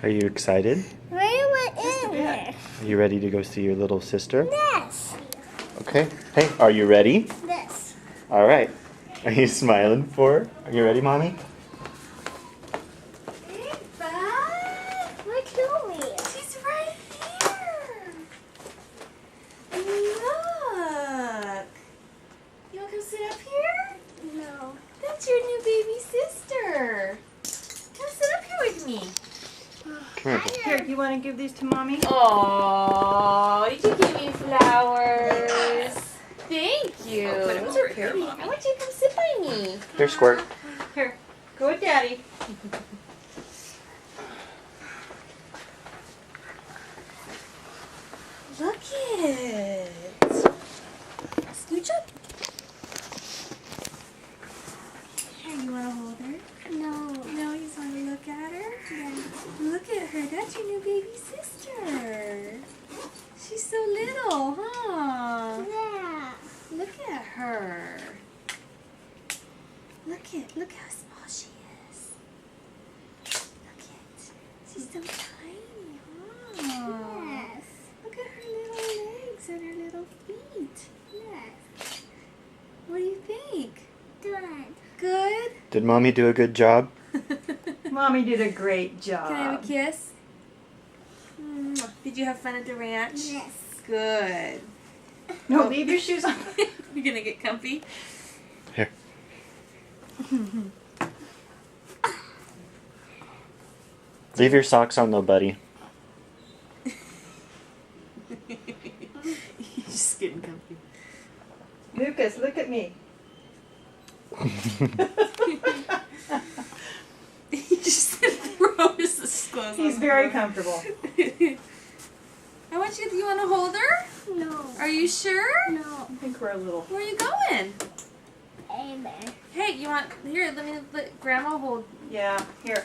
Are you excited? What is it? Are you ready to go see your little sister? This. Okay. Hey, are you ready? This. All right. Are you smiling for her? Are you ready, Mommy? Hey, Bud. Look to me. She's right here. Look. You want to come sit up here? No. That's your new baby sister. Come sit up here with me. Come here. Here, you want to give these to Mommy? Oh, you can give me flowers. Thank you. I'll put 'em Those over are here, pretty. Mommy. I want you to come sit by me. Here, Squirt. Here, go with Daddy. Look it. Scooch up. Here, you want to hold her? No. No, you just want to look at her? Yeah. Look at her. That's your new baby sister. She's so little, huh? Yeah. Look at her. Look how small she is. Look it. She's so tiny, huh? Yes. Look at her little legs and her little feet. Yes. What do you think? Good. Good? Did Mommy do a good job? Mommy did a great job. Can I have a kiss? Did you have fun at the ranch? Yes. Good. No, leave your shoes on. You're gonna get comfy? Here. Leave your socks on though, buddy. Just getting comfy. Lucas, look at me. He just throws his clothes He's on very the floor. comfortable. I want you. You want to hold her? No. Are you sure? No. I think we're a little. Where are you going? Amen. Hey, you want here? Let Grandma hold. Yeah, here.